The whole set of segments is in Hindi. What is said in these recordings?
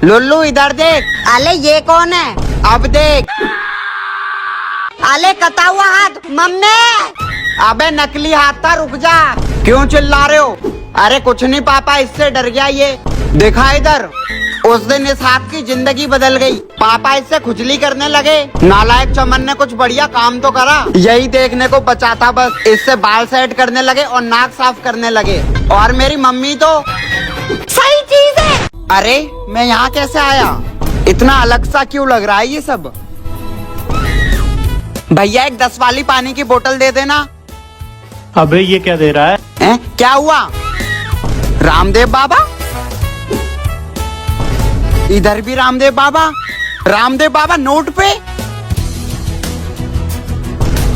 लुल्लू इधर देख। अले ये कौन है? अब देख। अले कटा हुआ हाथ मम्मी। अबे नकली हाथ था, रुक जा। क्यों चिल्ला रहे हो? अरे कुछ नहीं पापा, इससे डर गया ये। देखा इधर, उस दिन इस हाथ की जिंदगी बदल गई। पापा इससे खुजली करने लगे। नालायक चमन ने कुछ बढ़िया काम तो करा, यही देखने को बचा था बस। इससे बाल सेट करने लगे और नाक साफ करने लगे। और मेरी मम्मी तो सही चीज है। अरे मैं यहाँ कैसे आया? इतना अलग सा क्यों लग रहा है ये सब? भैया एक 10 वाली पानी की बोतल दे देना। अबे ये क्या दे रहा है? क्या हुआ? रामदेव बाबा? इधर भी रामदेव बाबा। रामदेव बाबा नोट पे।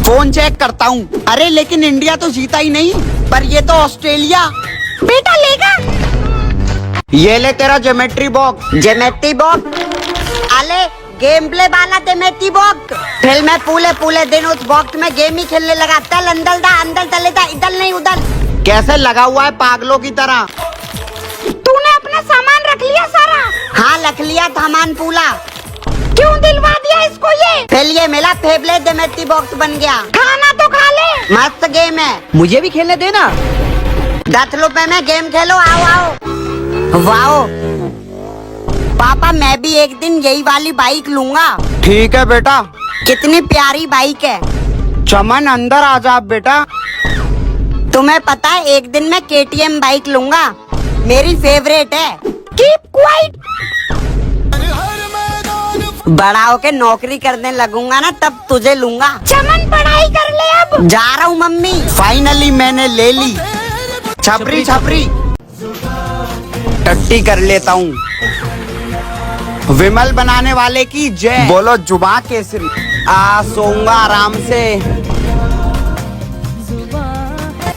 फोन चेक करता हूँ। अरे लेकिन इंडिया तो जीता ही नहीं, पर ये तो ऑस्ट्रेलिया। बेटा लेगा? ये ले तेरा ज्योमेट्री बॉक्स। Geometry box? अले गेम प्ले वाला ज्योमेट्री बॉक्स। फिर मैं पूरे दिन उस बॉक्स में गेम ही खेलने लगा। तल अंदर दा, अंदर चले दा, इधर नहीं उधर। कैसे लगा हुआ है पागलों की तरह? तूने अपना सामान रख लिया सारा? हाँ रख लिया सामान पूरा। क्यों दिलवा दिया इसको ये? फिर ये मेरा फेवरेट ज्योमेट्री बॉक्स बन गया। खाना तो खा ले। मस्त गेम है, मुझे भी खेलने देना। 10 रुपए में गेम खेलो। आओ आओ। वाओ पापा, मैं भी एक दिन यही वाली बाइक लूंगा। ठीक है बेटा। कितनी प्यारी बाइक है। चमन अंदर आ जा बेटा। तुम्हें पता है एक दिन मैं KTM बाइक लूंगा, मेरी फेवरेट है। Keep quiet. बड़ा होके नौकरी करने लगूंगा ना, तब तुझे लूंगा। चमन पढ़ाई कर ले अब। जा रहा हूँ मम्मी। फाइनली मैंने ले ली। छपरी छपरी टट्टी कर लेता हूँ। विमल बनाने वाले की जय। बोलो जुबान केसरी। सोऊंगा आराम से।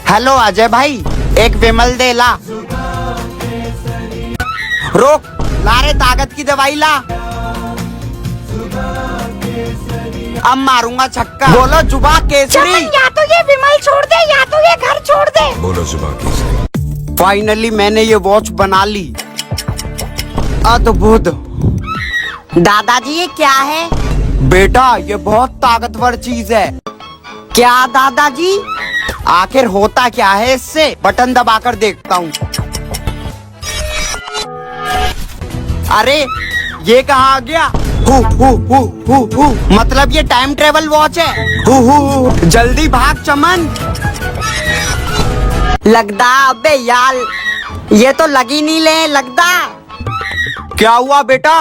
हेलो अजय भाई, एक विमल दे ला। रोक, ला रे ताकत की दवाई ला। अब मारूंगा छक्का। बोलो जुबा केसरी। या तो ये विमल छोड़ दे या तो ये घर छोड़ दे। बोलो जुबा केसरी। फाइनली मैंने ये वॉच बना ली। अद्भुत। दादाजी ये क्या है? बेटा ये बहुत ताकतवर चीज है। क्या दादाजी? आखिर होता क्या है इससे? बटन दबाकर देखता हूँ। अरे ये कहाँ आ गया? हु मतलब ये टाइम ट्रेवल वॉच है। हु जल्दी भाग चमन। लगदा अबे यार, ये तो लगी नहीं ले लगदा। क्या हुआ बेटा?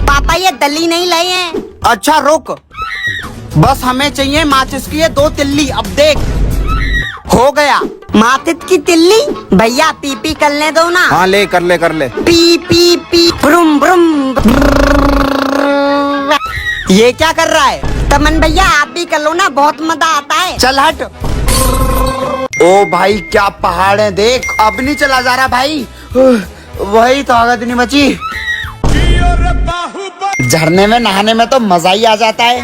पापा ये दली नहीं लाए हैं। अच्छा रुक, बस हमें चाहिए माचिस की ये 2 तिल्ली। अब देख, हो गया। माथित की तिल्ली? भैया पी पी कर ले दो ना। हाँ ले, कर ले कर ले। पी पी पी ब्रुम ब्रुम। ये क्या कर रहा है? तमन भैया आप भी कर लो ना, बहुत मजा आता है। चल हट। ओ भाई क्या पहाड़ है देख। अब नहीं चला जा रहा भाई, वही ताकत नहीं बची। झरने में नहाने में तो मजा ही आ जाता है।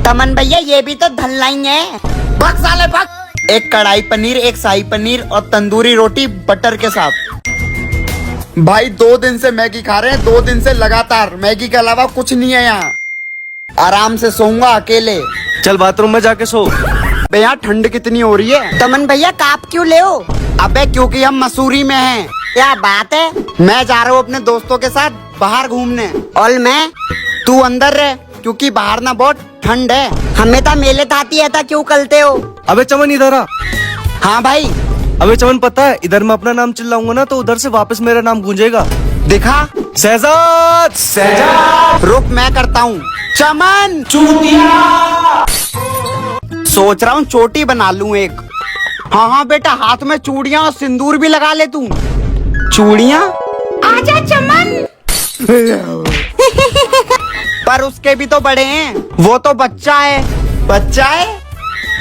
तमन भैया ये भी तो धनलाई है। भग साले भग। एक कढ़ाई पनीर, एक शाही पनीर और तंदूरी रोटी बटर के साथ। भाई 2 दिन से मैगी खा रहे हैं, 2 दिन से लगातार। मैगी के अलावा कुछ नहीं है यहाँ। आराम से सोऊंगा अकेले। चल बाथरूम में जाके सो। बे यहाँ ठंड कितनी हो रही है। तमन भैया काप क्यों ले हो? अबे क्योंकि हम मसूरी में हैं। क्या बात है? मैं जा रहा हूँ अपने दोस्तों के साथ बाहर घूमने। और मैं? तू अंदर रह, क्योंकि बाहर ना बहुत ठंड है। हमें तो मेले थाती है था, क्यों करते हो? अबे चमन इधर आ। हाँ भाई। अबे चमन पता है, इधर मैं अपना नाम चिल्लाऊंगा ना तो उधर से वापस मेरा नाम गूंजेगा। दिखा। शहजाद शहजाद। रुक मैं करता हूँ। चमन चूड़िया। सोच रहा हूँ चोटी बना लूँ एक। हाँ बेटा, हाथ में चूड़ियाँ और सिंदूर भी लगा ले तू। चूड़ियाँ? आजा चमन। पर उसके भी तो बड़े हैं। वो तो बच्चा है। बच्चा है?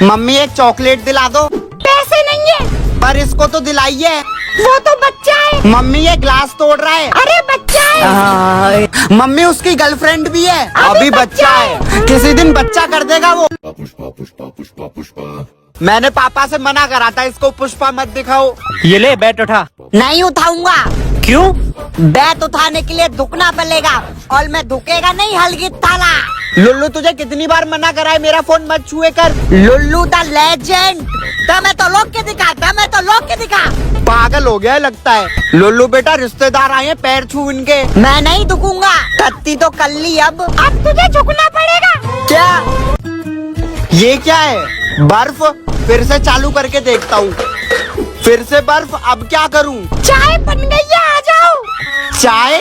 मम्मी एक चॉकलेट दिला दो। पैसे नहीं है। पर इसको तो दिलाइए। वो तो बच्चा है। मम्मी ये ग्लास तोड़ रहा है। अरे बच्चा है। मम्मी उसकी गर्लफ्रेंड भी है। अभी बच्चा है, किसी दिन बच्चा कर देगा वो। पुष्पा पुष्पा पुष्पा पुष्पा। मैंने पापा से मना करा था इसको पुष्पा मत दिखाओ। ये ले बैट उठा। नहीं उठाऊंगा। क्यों? बैट उठाने के लिए झुकना पड़ेगा और मैं झुकेगा नहीं हलगी ताला। लुल्लू तुझे कितनी बार मना करा है मेरा फोन मत छुए कर। Lulu the legend. मैं तो लोग के दिखा, मैं तो लोग के दिखा। पागल हो गया है लगता है। लुल्लू बेटा रिश्तेदार आए हैं, पैर छू इनके। मैं नहीं झुकूंगा, कत्ती तो कर ली। अब तुझे झुकना पड़ेगा। क्या ये क्या है? बर्फ? फिर से चालू करके देखता हूँ। फिर से बर्फ। अब क्या करूँ? चाय बन गई है, आ जाओ। चाय?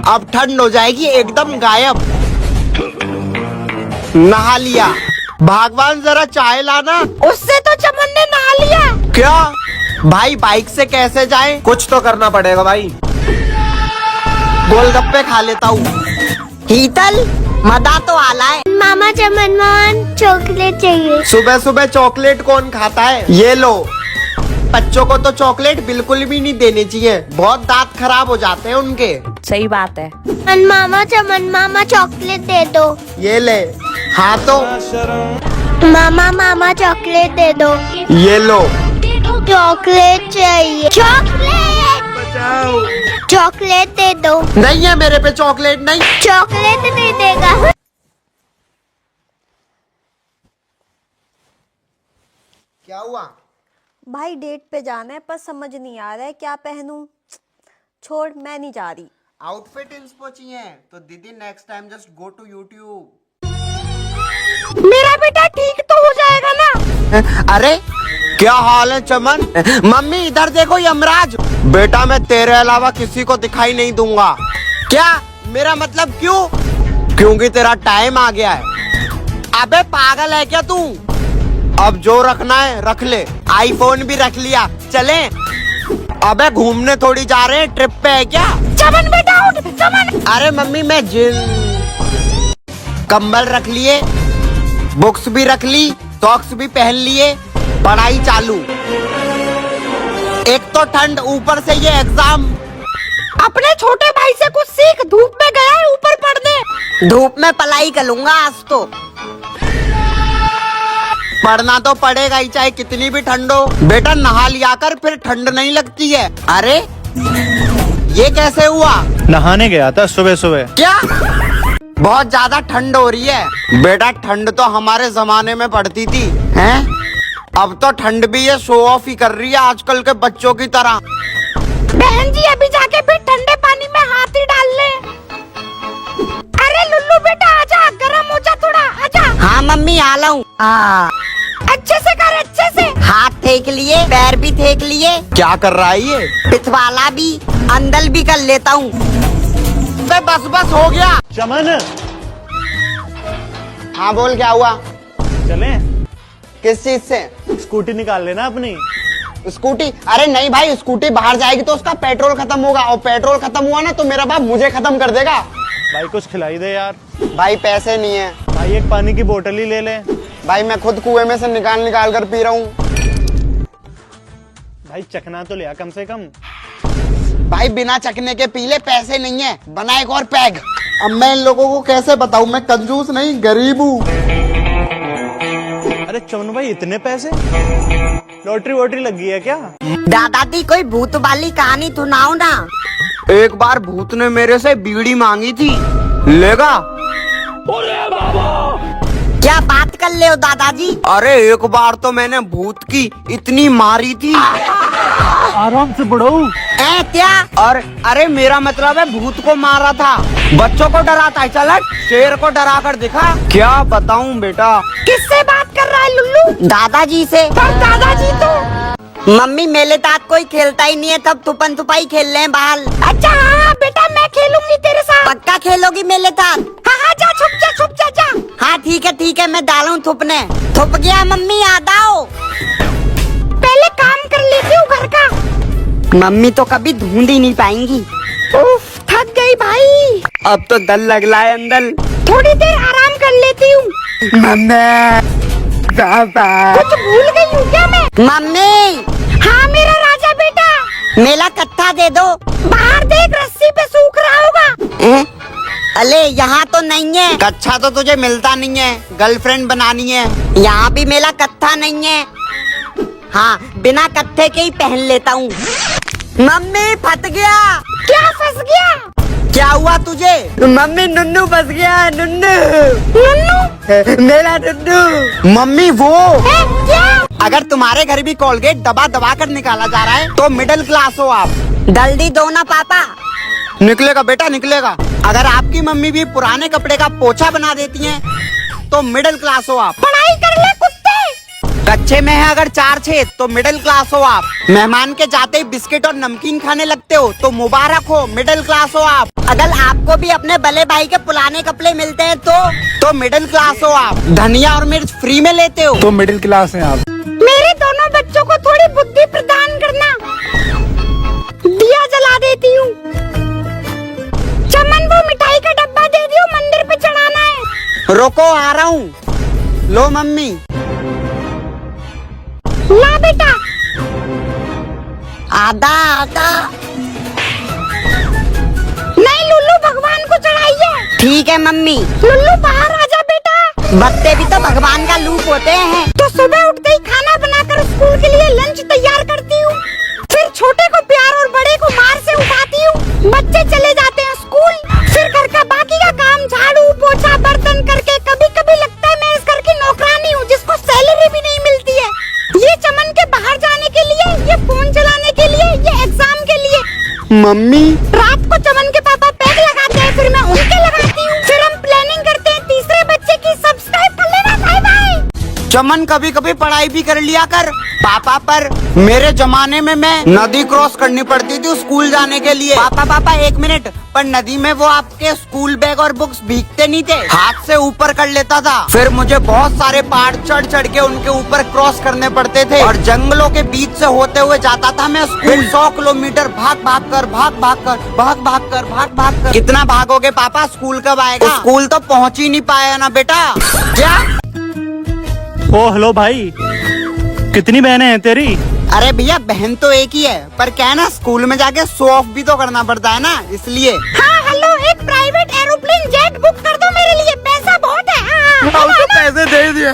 अब ठंड हो जाएगी एकदम गायब। नहा लिया। भगवान जरा चाय लाना। उससे तो चमन ने नहा लिया। क्या भाई, बाइक से कैसे जाए? कुछ तो करना पड़ेगा भाई। गोलगप्पे खा लेता हूँ। हीतल मजा तो आला है। मामा चमन मान चॉकलेट चाहिए। सुबह सुबह चॉकलेट कौन खाता है? ये लो। बच्चों को तो चॉकलेट बिल्कुल भी नहीं देनी चाहिए, बहुत दांत खराब हो जाते हैं उनके। सही बात है। मामा चमन मामा चॉकलेट दे दो। ये ले। हाँ तो मामा मामा चॉकलेट दे दो। ये लो। चॉकलेट चाहिए। चॉकलेट दे दो। नहीं है मेरे पे चॉकलेट, नहीं। चॉकलेट दे देगा। क्या हुआ? भाई डेट पे जाना है पर समझ नहीं आ रहा है क्या पहनूं। छोड़, मैं नहीं जा रही। आउटफिट इंस्पो चाहिए तो दीदी next time just go to YouTube. मेरा बेटा ठीक तो हो जाएगा ना? अरे क्या हाल है चमन? मम्मी इधर देखो यमराज। बेटा मैं तेरे अलावा किसी को दिखाई नहीं दूंगा। क्या? मेरा मतलब क्यों? क्योंकि तेरा टाइम आ गया है। अबे पागल है क्या तू? अब जो रखना है रख ले। आईफोन भी रख लिया, चले? अबे घूमने थोड़ी जा रहे हैं, ट्रिप पे है क्या? चमन बेटा उठ, चमन। अरे मम्मी मैं जिन कंबल रख लिए, बुक्स भी रख ली, सॉक्स भी पहन लिए, पढ़ाई चालू। एक तो ठंड, ऊपर से ये एग्जाम। अपने छोटे भाई से कुछ सीख, धूप में गया है ऊपर पढ़ने। धूप में पलाई करूंगा आज तो। पढ़ना तो पड़ेगा ही चाहे कितनी भी ठंड हो। बेटा नहा लिया कर, फिर ठंड नहीं लगती है। अरे ये कैसे हुआ? नहाने गया था सुबह सुबह। क्या? बहुत ज्यादा ठंड हो रही है। बेटा ठंड तो हमारे जमाने में पड़ती थी, हैं? अब तो ठंड भी ये शो ऑफ ही कर रही है आजकल के बच्चों की तरह। बहन जी अभी जाके फिर ठंडे पानी में हाथ ही डाल ले। अरे लुल्लू बेटा आजा, गरम हो जा थोड़ा, आजा। हाँ मम्मी आ लाऊं। अच्छे से कर, अच्छे से। हाथ फेंक लिए, पैर भी फेंक लिए। क्या कर रहा है ये? पिछवाला भी, अंदर भी कर लेता हूँ। बस बस हो गया। चमन हाँ बोल, क्या हुआ? चलें? किस चीज से? स्कूटी निकाल लेना अपनी। स्कूटी? अरे नहीं भाई, स्कूटी बाहर जाएगी तो उसका पेट्रोल खत्म होगा, और पेट्रोल खत्म हुआ ना तो मेरा बाप मुझे खत्म कर देगा। भाई कुछ खिलाई दे यार। भाई पैसे नहीं है। भाई एक पानी की बोतल ही ले ले। भाई मैं खुद कुएं में से निकाल कर पी रहा हूँ। भाई चखना तो लिया कम से कम। भाई बिना चखने के पी ले, पैसे नहीं है, बना एक और पैग। अब मैं इन लोगों को कैसे बताऊं, मैं कंजूस नहीं गरीब हूँ। अरे चमन भाई इतने पैसे? लॉटरी वॉटरी लग गई है क्या? दादाजी कोई भूत वाली कहानी सुनाओ ना। एक बार भूत ने मेरे से बीड़ी मांगी थी, लेगा? क्या बात कर ले हो दादाजी? अरे एक बार तो मैंने भूत की इतनी मारी थी। आराम से बढ़ो। क्या? और अरे मेरा मतलब है भूत को मारा था, बच्चों को डराता है। चल शेर को डरा कर दिखा। क्या बताऊं बेटा। किससे बात कर रहा है लुल्लू? दादाजी से। पर दादाजी तो मम्मी मेरे साथ कोई खेलता ही नहीं है, तब तुपन तुपाई खेल रहे हैं बाहर। अच्छा हाँ बेटा, मैं खेलूंगी तेरे साथ। पक्का खेलोगी मेरे साथ? हाँ जा, छुप जा छुप जा जा। हाँ ठीक है, मैं डालूं थुपने। थुप गया मम्मी, आ जाओ। पहले काम कर लेती हूँ घर का। मम्मी तो कभी ढूंढ ही नहीं पाएंगी। उफ, थक गई भाई। अब तो डर लग रहा है अंदर। थोड़ी देर आराम कर लेती हूँ। मम्मी कुछ भूल गई हूँ क्या मैं? मम्मी। हाँ मेरा राजा बेटा। मेला कट्टा दे दो। बाहर देख, रस्सी पे सूख रहा होगा। अले यहाँ तो नहीं है। कच्छा तो तुझे मिलता नहीं है, गर्लफ्रेंड बनानी है। यहाँ भी मेला कत्था नहीं है। हाँ बिना कत्थे के ही पहन लेता हूँ। मम्मी फट गया। क्या फंस गया? क्या हुआ तुझे? मम्मी नुन्नू फंस गया। नुन्नू नुन्नू? मेरा नुन्नू। मम्मी वो क्या? अगर तुम्हारे घर भी कोलगेट दबा दबा कर निकाला जा रहा है तो मिडिल क्लास हो आप। जल्दी दो ना पापा। निकलेगा बेटा निकलेगा। अगर आपकी मम्मी भी पुराने कपड़े का पोछा बना देती हैं तो मिडिल क्लास हो आप। पढ़ाई कर ले कुत्ते। कच्चे में है अगर 4 छेद तो मिडिल क्लास हो आप। मेहमान के जाते ही बिस्किट और नमकीन खाने लगते हो तो मुबारक हो, मिडिल क्लास हो आप। अगर आपको भी अपने बड़े भाई के पुराने कपड़े मिलते हैं तो मिडिल क्लास हो आप। धनिया और मिर्च फ्री में लेते हो तो मिडिल क्लास हैं आप। मेरे दोनों बच्चों को थोड़ी बुद्धि प्रदान करना। दिया जला देती हूँ। चमन वो मिठाई का डब्बा दे दियो, मंदिर पे चढ़ाना है। रोको आ रहा हूँ। लो मम्मी। ला बेटा। आधा आधा। नहीं लुल्लू भगवान को चढ़ाइए। ठीक है मम्मी। लुल्लू बाहर आजा बेटा। बच्चे भी तो भगवान का लूप होते हैं। तो सुबह उठते ही खाना बनाकर स्कूल के लिए लंच तैयार करती हूँ। फिर छोटे को प्यार और बड़े को मार से उठाती हूँ। बच्चे चले जाते हैं स्कूल। फिर घर का बाकी का काम झाड़ू पोछा बर्तन करके कभी कभी लगता है मैं इस घर की नौकरानी हूँ जिसको सैलरी भी नहीं मिलती है। ये चमन के बाहर जाने के लिए, ये फोन चलाने के लिए, ये एग्जाम के लिए। मम्मी रात को चमन के पापा पैक लगाते हैं, फिर मैं उनके लगाती हूँ। फिर हम प्लानिंग करते हैं तीसरे बच्चे की। सब्सक्राइब कर लेना। Bye bye. चमन कभी कभी पढ़ाई भी कर लिया कर पापा पर। मेरे जमाने में मैं नदी क्रॉस करनी पड़ती थी स्कूल जाने के लिए। पापा 1 मिनट। पर नदी में वो आपके स्कूल बैग और बुक्स भीगते नहीं थे, हाथ से ऊपर कर लेता था। फिर मुझे बहुत सारे पहाड़ चढ़ चढ़ के उनके ऊपर क्रॉस करने पड़ते थे और जंगलों के बीच से होते हुए जाता था मैं स्कूल। 100 किलोमीटर भाग भाग कर। कितना भागोगे पापा? स्कूल कब आएगा? स्कूल तो पहुँच ही नहीं पाया ना बेटा। क्या? ओ हेलो भाई, कितनी बहनें हैं तेरी? अरे भैया बहन तो एक ही है, पर क्या है ना स्कूल में जाके शो ऑफ भी तो करना पड़ता है ना, इसलिए। हाँ हेलो, एक प्राइवेट एरोप्लेन जेट बुक कर दो मेरे लिए, पैसा बहुत है। हाँ, तो पैसे दे दिए।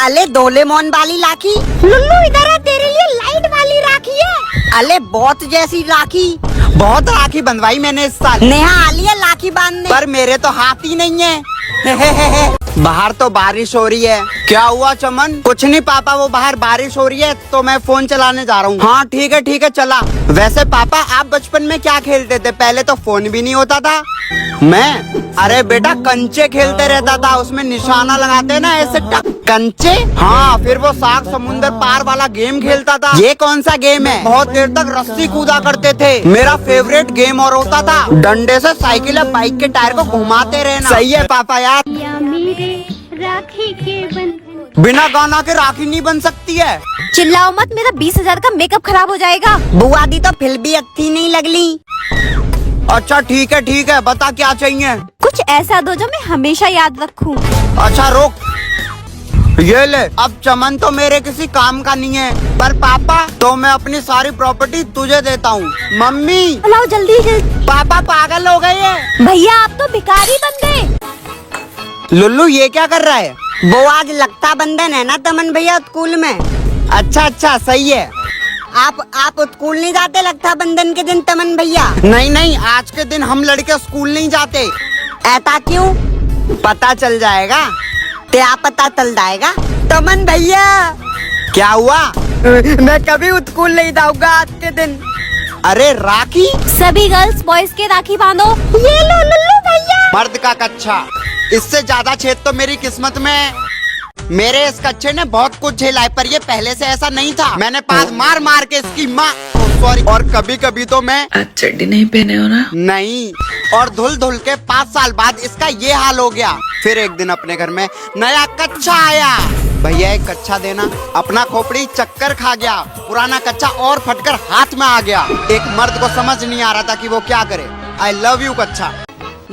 अले डोरेमोन वाली राखी। लुल्लू इधर है, तेरे लिए लाइट वाली राखी है। अले बहुत जैसी राखी। बहुत राखी बंधवाई मैंने इस साल। नेहा आली है राखी बांधने। पर मेरे तो हाथ ही नहीं है। बाहर तो बारिश हो रही है। क्या हुआ चमन? कुछ नहीं पापा, वो बाहर बारिश हो रही है तो मैं फोन चलाने जा रहा हूँ। हाँ ठीक है चला। वैसे पापा आप बचपन में क्या खेलते थे? पहले तो फोन भी नहीं होता था। मैं अरे बेटा कंचे खेलते रहता था, उसमें निशाना लगाते ना ऐसे टक। कंचे? हाँ, फिर वो साग समुंदर पार वाला गेम खेलता था। ये कौन सा गेम है? बहुत देर तक रस्सी कूदा करते थे। मेरा फेवरेट गेम और होता था डंडे से साइकिल या बाइक के टायर को घुमाते रहना। सही है पापा यार। राखी के बंधन। बिना गाना के राखी नहीं बन सकती है। चिल्लाओ मत, मेरा 20,000 का मेकअप खराब हो जाएगा। बुआ दी तो फिर भी अच्छी नहीं लगली। अच्छा ठीक है, बता क्या चाहिए? कुछ ऐसा दो जो मैं हमेशा याद रखूं। अच्छा रोक, ये ले। अब चमन तो मेरे किसी काम का नहीं है, पर पापा तो मैं अपनी सारी प्रॉपर्टी तुझे देता हूँ। मम्मी लाओ जल्दी जल्दी। पापा पागल हो गए हैं। भैया आप तो भिखारी बन गए। लुल्लू ये क्या कर रहा है? वो आज लगता बंधन है ना तमन भैया स्कूल में। अच्छा सही है। आप स्कूल नहीं जाते लगता बंधन के दिन तमन भैया? नहीं, आज के दिन हम लड़के स्कूल नहीं जाते। ऐसा क्यों? पता चल जाएगा। क्या पता चल जाएगा? तमन भैया क्या हुआ? मैं कभी स्कूल नहीं जाऊंगा आज के दिन। अरे राखी, सभी गर्ल्स बॉयज के राखी बांधो। ये लो लुल्लू भैया। मर्द का कच्चा, इससे ज्यादा छेद तो मेरी किस्मत में है। मेरे इस कच्चे ने बहुत कुछ झेला है, पर ये पहले से ऐसा नहीं था। मैंने पास मार के इसकी माँ सॉरी। और कभी कभी तो मैं आज चड्डी नहीं पहने हो ना? नहीं, और धुल के 5 साल बाद इसका ये हाल हो गया। फिर एक दिन अपने घर में नया कच्चा आया। भैया एक कच्चा देना। अपना खोपड़ी चक्कर खा गया। पुराना कच्चा और फटकर हाथ में आ गया। एक मर्द को समझ नहीं आ रहा था कि वो क्या करे। आई लव यू कच्चा।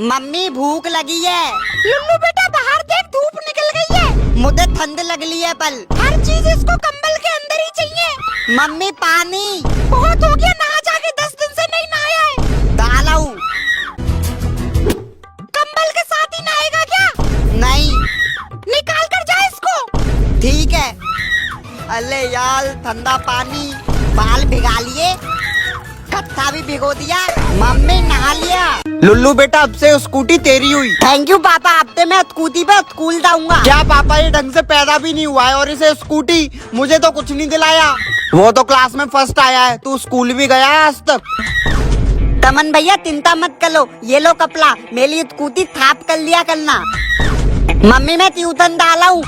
मम्मी भूख लगी है। लुल्लू बेटा बाहर देख, धूप निकल गई है। मुझे ठंड लग ली है पल। हर चीज इसको कंबल के अंदर ही चाहिए। मम्मी पानी बहुत हो गया, नहा जाके 10 दिन से नहीं नहाया है। डालाऊ। कंबल के साथ ही नहाएगा क्या? नहीं। निकाल कर जा इसको। ठीक है। अरे यार ठंडा पानी। बाल भिगा लिए। भी भिगो दिया। मम्मी नहा लिया। लुल्लू बेटा अब से स्कूटी तेरी हुई। थैंक यू पापा, हफ्ते में स्कूटी पे स्कूल जाऊंगा। क्या पापा ये ढंग से पैदा भी नहीं हुआ है और इसे स्कूटी? मुझे तो कुछ नहीं दिलाया। वो तो क्लास में फर्स्ट आया है, तू स्कूल भी गया है आज तक? तमन भैया चिंता मत करो, ये लो कपड़ा, मेरी स्कूटी थाप कर लिया करना। मम्मी मैं ट्यूशन डाला हूँ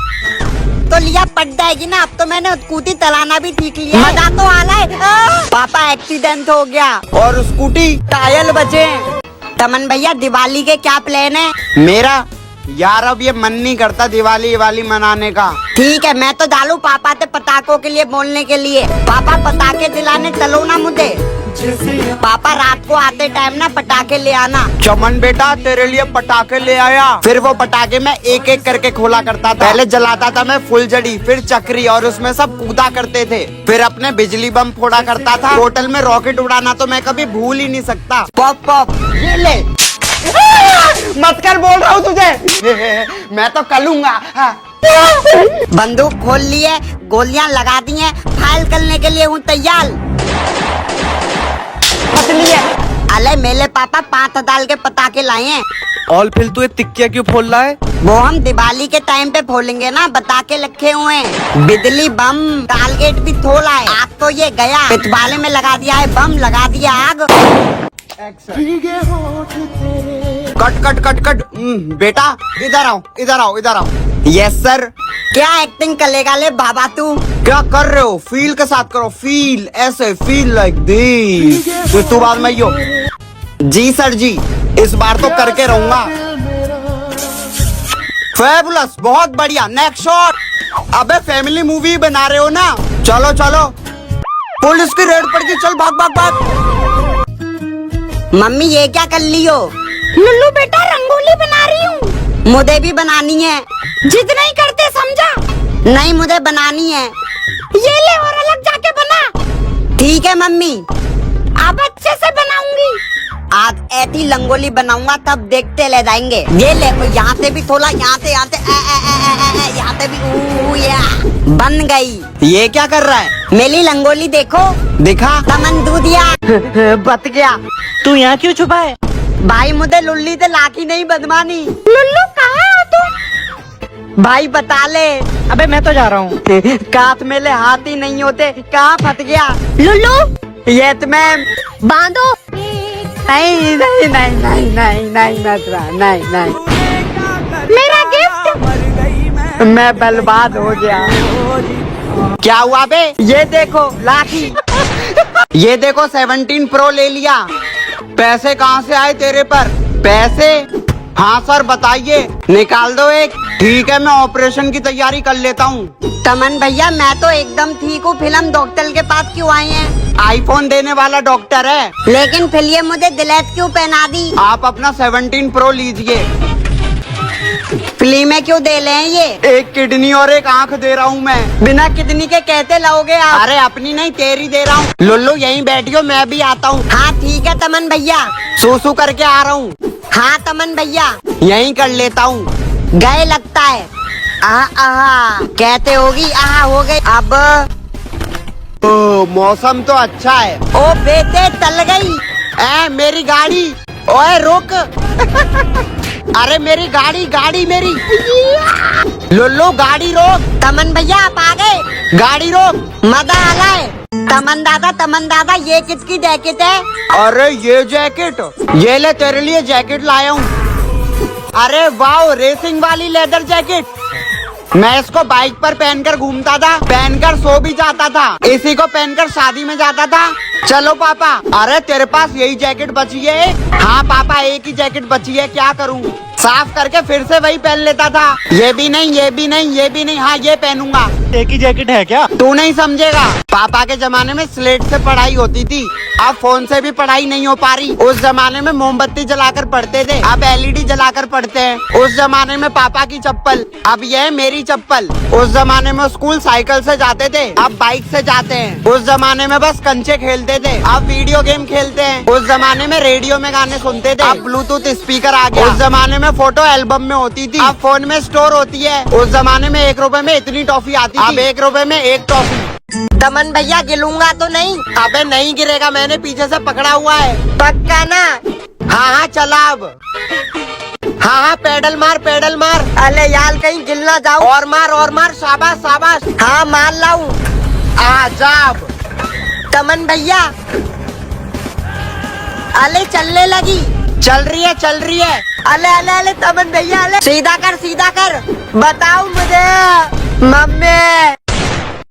तो लिया पट जाएगी ना। अब तो मैंने स्कूटी चलाना भी सीख लिया। मजा तो आ रहा है। पापा एक्सीडेंट हो गया और स्कूटी टायर बचे। तमन भैया दिवाली के क्या प्लान है? मेरा यार अब ये मन नहीं करता दिवाली मनाने का। ठीक है मैं तो डालू पापा से पटाखों के लिए बोलने के लिए। पापा पटाखे दिलाने चलो ना मुझे। पापा रात को आते टाइम ना पटाखे ले आना। चमन बेटा तेरे लिए पटाखे ले आया। फिर वो पटाखे मैं एक एक करके खोला करता था। पहले जलाता था मैं फुलझड़ी, फिर चक्री, और उसमें सब कूदा करते थे। फिर अपने बिजली बम फोड़ा करता था। होटल में रॉकेट उड़ाना तो मैं कभी भूल ही नहीं सकता। पॉप पॉप ये ले। मत कर बोल रहा हूँ तुझे। मैं तो कलूंगा। बंदूक खोल ली है, गोलियां लगा दी हैं, फायर करने के लिए हूँ तैयार। अले मेरे पापा 5 डाल के पटाखे लाए हैं। और फिर तू ये तिक्किया क्यों फोड़ रहा है? वो हम दिवाली के टाइम पे फोड़ेंगे ना, पटाखे रखे हुए हैं। बिजली बम टारगेट भी थोड़ा है। आग तो ये गया, पिछवाड़े में लगा दिया है बम, लगा दिया आग। Cut cut cut cut. बेटा इधर आओ इधर आओ इधर आओ। Yes sir. क्या एक्टिंग करेगा ले बाबा तू? क्या कर रहे हो? फील के साथ करो, फील ऐसे, फील लाइक दिस। तू बाद में यो। जी सर जी, इस बार तो करके रहूंगा। फैबुलस, बहुत बढ़िया। Next shot. अबे फैमिली मूवी बना रहे हो ना? चलो चलो, पुलिस की रेड पड़ गई, चल भाग भाग भाग। मम्मी ये क्या कर ली हो? लुल्लू बेटा रंगोली बना रही हूँ। मुझे भी बनानी है। जिद नहीं करते समझा? नहीं मुझे बनानी है। ये ले और अलग जाके बना। ठीक है मम्मी, अब अच्छे से बनाऊंगी। आज ऐसी रंगोली बनाऊंगा तब देखते ले जाएंगे। ये ले, यहाँ से भी थोड़ा, यहाँ से यहाँ से भी या बन गई। ये क्या कर रहा है? मेरी रंगोली देखो। दिखा। तमन दूधिया बच गया। तू यहाँ क्यों छुपा है? भाई मुझे लुल्ली से लाठी नहीं बदमानी। लुल्लू कहाँ हो तुम? भाई बता ले। अबे मैं तो जा रहा हूँ। कात मेले हाथ ही नहीं होते, कहाँ फंस गया? लुल्लू ये तुम्हें बांधो। नहीं नहीं नहीं नहीं नहीं नहीं नहीं नहीं। मेरा गिफ्ट। मैं बर्बाद हो गया। क्या हुआ बे? ये देखो लाठी। ये देखो 17 प्रो ले लिया। पैसे कहाँ से आए तेरे पर? पैसे? हाँ सर बताइए। निकाल दो एक। ठीक है मैं ऑपरेशन की तैयारी कर लेता हूँ। तमन भैया मैं तो एकदम ठीक हूँ। फिल्म डॉक्टर के पास क्यों आए हैं? आईफोन देने वाला डॉक्टर है। लेकिन फिर ये मुझे दिलेट क्यों पहना दी? आप अपना 17 प्रो लीजिए। फ्री में क्यों दे रहे हैं ये? एक किडनी और एक आंख दे रहा हूँ मैं। बिना किडनी के कहते लाओगे आप? अरे अपनी नहीं तेरी दे रहा हूँ। लुल्लू यहीं बैठियो, मैं भी आता हूँ। हाँ ठीक है तमन भैया। सूसू करके आ रहा हूँ। हाँ तमन भैया यहीं कर लेता हूँ। गए लगता है। आहा कहते होगी। आहा हो गई। अब ओ, मौसम तो अच्छा है। ओ बेटे चल गई। मेरी गाड़ी। ओए रुक। अरे मेरी गाड़ी, गाड़ी मेरी। लुल्लू गाड़ी रोक। तमन भैया आप आ गए। गाड़ी रोक। मजा आ रहा है। तमन दादा ये किसकी जैकेट है? अरे ये जैकेट, ये ले तेरे लिए जैकेट लाया हूँ। अरे वाह, रेसिंग वाली लेदर जैकेट। मैं इसको बाइक पर पहनकर घूमता था, पहनकर सो भी जाता था, इसी को पहनकर शादी में जाता था। चलो पापा। अरे तेरे पास यही जैकेट बची है? हाँ पापा एक ही जैकेट बची है, क्या करूँ? साफ करके फिर से वही पहन लेता था। ये भी नहीं, ये भी नहीं, ये भी नहीं। हाँ ये पहनूंगा। एक ही जैकेट है क्या? तू नहीं समझेगा। पापा के जमाने में स्लेट से पढ़ाई होती थी, अब फोन से भी पढ़ाई नहीं हो पा रही। उस जमाने में मोमबत्ती जलाकर पढ़ते थे, अब एलईडी जलाकर पढ़ते हैं। उस जमाने में पापा की चप्पल, अब ये है मेरी चप्पल। उस जमाने में स्कूल साइकिल से जाते थे, अब बाइक से जाते हैं। उस जमाने में बस कंचे खेलते थे, अब वीडियो गेम खेलते हैं। उस जमाने में रेडियो में गाने सुनते थे, अब ब्लूटूथ स्पीकर आ गया। उस जमाने में फोटो एल्बम में होती थी, अब फोन में स्टोर होती है। उस जमाने में 1 रुपए में इतनी टॉफी आती थी, अब 1 रुपए में 1 टॉफी। तमन भैया गिलूंगा तो नहीं? अबे नहीं गिरेगा, मैंने पीछे से पकड़ा हुआ है। पक्का ना? हाँ चला अब। हाँ पेडल मार पेडल मार। अरे यार कहीं गिल ना जाऊं। और मार शाबाश शाबाश। हाँ मार लाऊं। आजा अब। तमन भैया अले चलने लगी। चल रही है। अले तमन भैया अले सीधा कर बताओ मुझे। मम्मी